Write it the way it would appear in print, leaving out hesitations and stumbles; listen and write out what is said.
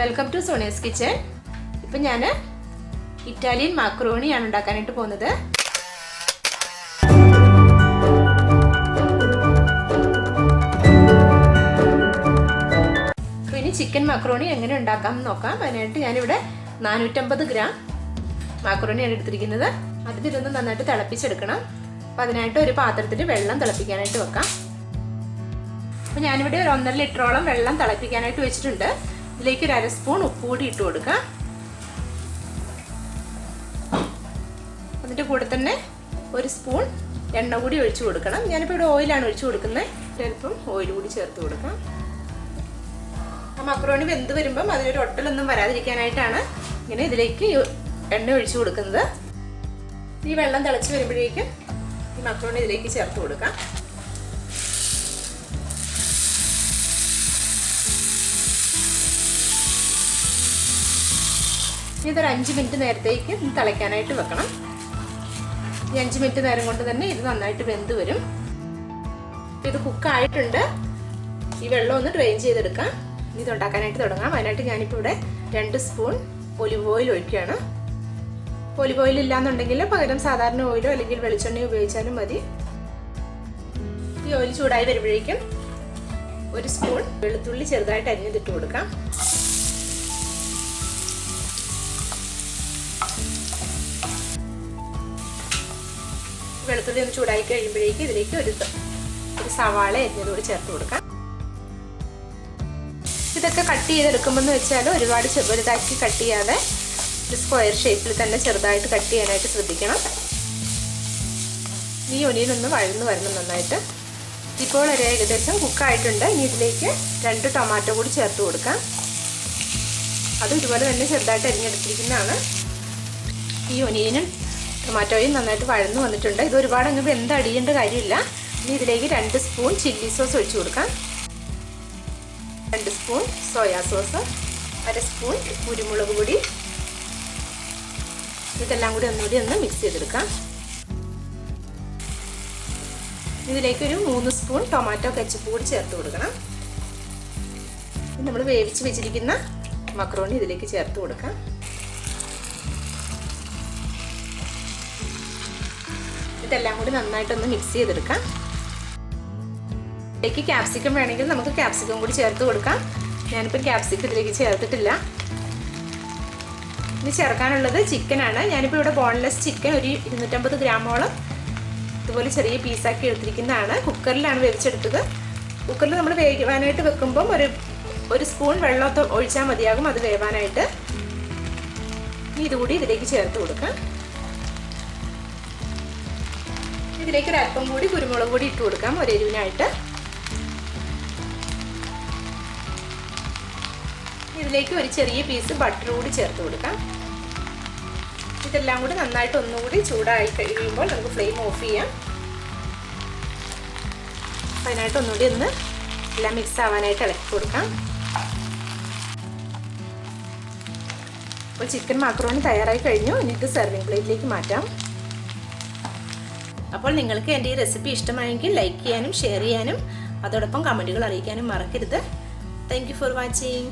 Welcome to Sonia's kitchen. ഇപ്പം ഞാൻ Italian മാക്രോണിയാണ് ഉണ്ടാക്കാനായിട്ട് പോകുന്നത്. അപ്പോൾ ഇനി ചിക്കൻ മാക്രോണി എങ്ങനെ ഉണ്ടാക്കാമെന്ന് നോക്കാം. അതിനായിട്ട് ഞാനിവിടെ 450 ഗ്രാം മാക്രോണിയാണ് എടുത്തിരിക്കുന്നത്. അതിൽ ഇതൊന്ന് നന്നായിട്ട് തിളപ്പിച്ചെടുക്കണം. അപ്പോൾ അതിനായിട്ട് ഒരു പാത്രത്തിൽ വെള്ളം തിളപ്പിക്കാനായിട്ട് വെക്കാം. അപ്പോൾ ഞാനിവിടെ ഒരു 1.5 ലിറ്ററോളം വെള്ളം തിളപ്പിക്കാനായിട്ട് വെച്ചിട്ടുണ്ട്. ഇതിലേക്ക് ഒരു 1/2 സ്പൂൺ ഉപ്പ് കൂടി ഇട്ട് കൊടുക്കാം. അതിൻ്റെ കൂടെ തന്നെ ഒരു സ്പൂൺ എണ്ണ കൂടി ഒഴിച്ചു കൊടുക്കണം. ഞാനിപ്പോൾ ഇവിടെ ഓയിലാണ് ഒഴിച്ചു കൊടുക്കുന്നത്. ചിലപ്പം ഓയിൽ കൂടി ചേർത്ത് കൊടുക്കാം. ആ മക്രോണി വെന്ത് വരുമ്പം അതിനൊരു ഒട്ടലൊന്നും വരാതിരിക്കാനായിട്ടാണ് ഇങ്ങനെ ഇതിലേക്ക് എണ്ണ ഒഴിച്ചു കൊടുക്കുന്നത്. ഈ വെള്ളം തിളച്ച് വരുമ്പോഴേക്കും ഈ മക്രോണി ഇതിലേക്ക് ചേർത്ത് കൊടുക്കാം. ഇതൊരു 5 മിനിറ്റ് നേരത്തേക്ക് തിളയ്ക്കാനായിട്ട് വെക്കണം. ഈ 5 മിനിറ്റ് നേരം കൊണ്ട് തന്നെ ഇത് നന്നായിട്ട് വെന്ത് വരും. ഇത് കുക്കായിട്ടുണ്ട്. ഈ വെള്ളം ഒന്ന് ഡ്രെയിൻ ചെയ്തെടുക്കാം. ഇത് ഉണ്ടാക്കാനായിട്ട് തുടങ്ങാം. അതിനായിട്ട് ഞാനിപ്പോൾ ഇവിടെ 2 സ്പൂൺ ഒലിവ് ഓയിൽ ഒഴിക്കുകയാണ്. ഒലിവ് ഓയിൽ ഇല്ലാന്നുണ്ടെങ്കിൽ പകരം സാധാരണ ഓയിലോ അല്ലെങ്കിൽ വെളിച്ചെണ്ണയോ ഉപയോഗിച്ചാലും മതി. ഈ ഓയിൽ ചൂടായി വരുമ്പോഴേക്കും ഒരു സ്പൂൺ വെളുത്തുള്ളി ചെറുതായിട്ട് അരിഞ്ഞിട്ട് കൊടുക്കാം. വെളുത്തുള്ളി ഒന്ന് ചൂടായി കഴിയുമ്പോഴേക്ക് ഇതിലേക്ക് ഒരു സവാള അരിഞ്ഞതുകൂടി ചേർത്ത് കൊടുക്കാം. ഇതൊക്കെ കട്ട് ചെയ്തെടുക്കുമ്പോൾ വെച്ചാൽ ഒരുപാട് ചെറുതാക്കി കട്ട് ചെയ്യാതെ ഒരു സ്ക്വയർ ഷേപ്പിൽ തന്നെ ചെറുതായിട്ട് കട്ട് ചെയ്യാനായിട്ട് ശ്രദ്ധിക്കണം. ഈ ഒനിയനൊന്ന് വഴന്ന് വരണം നന്നായിട്ട്. ഇപ്പോൾ ഒരു ഏകദേശം കുക്കായിട്ടുണ്ട്. ഇനി ഇതിലേക്ക് 2 ടൊമാറ്റോ കൂടി ചേർത്ത് കൊടുക്കാം. അത് ഇതുപോലെ തന്നെ ചെറുതായിട്ട് അരിഞ്ഞെടുത്തിരിക്കുന്നതാണ്. ഈ ഒനിയനും ടൊമാറ്റോയും നന്നായിട്ട് വഴന്നു വന്നിട്ടുണ്ട്. ഇത് ഒരുപാട് അങ്ങ് വെന്തടിയേണ്ട കാര്യമില്ല. ഇനി ഇതിലേക്ക് 2 സ്പൂൺ ചില്ലി സോസ് ഒഴിച്ചു കൊടുക്കാം. 2 സ്പൂൺ സോയാ സോസ്, 1/2 സ്പൂൺ കുരുമുളക് പൊടി. ഇതെല്ലാം കൂടി ഒന്നുകൂടി ഒന്ന് മിക്സ് ചെയ്തെടുക്കാം. ഇതിലേക്ക് ഒരു 3 സ്പൂൺ ടൊമാറ്റോ കെച്ചപ്പ് കൂടി ചേർത്ത് കൊടുക്കണം. നമ്മൾ വേവിച്ച് വെച്ചിരിക്കുന്ന മക്രോണി ഇതിലേക്ക് ചേർത്ത് കൊടുക്കാം. ഇതെല്ലാം കൂടി നന്നായിട്ടൊന്ന് മിക്സ് ചെയ്തെടുക്കാം. ഇതിലേക്ക് ക്യാപ്സിക്കം വേണമെങ്കിൽ നമുക്ക് ക്യാപ്സിക്കം കൂടി ചേർത്ത് കൊടുക്കാം. ഞാനിപ്പോൾ ക്യാപ്സിക്കം ഇതിലേക്ക് ചേർത്തിട്ടില്ല. ഇനി ചേർക്കാനുള്ളത് ചിക്കനാണ്. ഞാനിപ്പോൾ ഇവിടെ ബോൺലെസ് ചിക്കൻ ഒരു 250 ഗ്രാമോളം ഇതുപോലെ ചെറിയ പീസാക്കി എടുത്തിരിക്കുന്നതാണ്. കുക്കറിലാണ് വേവിച്ചെടുത്തത്. കുക്കറിൽ നമ്മൾ വേവാനായിട്ട് വെക്കുമ്പം ഒരു സ്പൂൺ വെള്ളം ഒഴിച്ചാൽ മതിയാകും അത് വേവാനായിട്ട്. ഇനി ഇതുകൂടി ഇതിലേക്ക് ചേർത്ത് കൊടുക്കാം. ഇതിലേക്ക് ഒരു അല്പം കൂടി കുരുമുളക് പൊടി ഇട്ട് കൊടുക്കാം ഒരു എരിവിനായിട്ട്. ഇതിലേക്ക് ഒരു ചെറിയ പീസ് ബട്ടർ കൂടി ചേർത്ത് കൊടുക്കാം. ഇതെല്ലാം കൂടി നന്നായിട്ട് ഒന്നുകൂടി ചൂടായി കഴിയുമ്പോൾ നമുക്ക് ഫ്ലെയിം ഓഫ് ചെയ്യാം. അതിനായിട്ട് ഒന്നുകൂടി ഒന്ന് എല്ലാം മിക്സ് ആവാനായിട്ട് ഇളക്കി കൊടുക്കാം. അപ്പോൾ ചിക്കൻ മാക്രോണി തയ്യാറായി കഴിഞ്ഞു. എന്നിട്ട് സെർവിങ് പ്ലേറ്റിലേക്ക് മാറ്റാം. അപ്പോൾ നിങ്ങൾക്ക് എൻ്റെ ഈ റെസിപ്പി ഇഷ്ടമായെങ്കിൽ ലൈക്ക് ചെയ്യാനും ഷെയർ ചെയ്യാനും അതോടൊപ്പം കമൻറ്റുകൾ അറിയിക്കാനും മറക്കരുത്. Thank you for watching.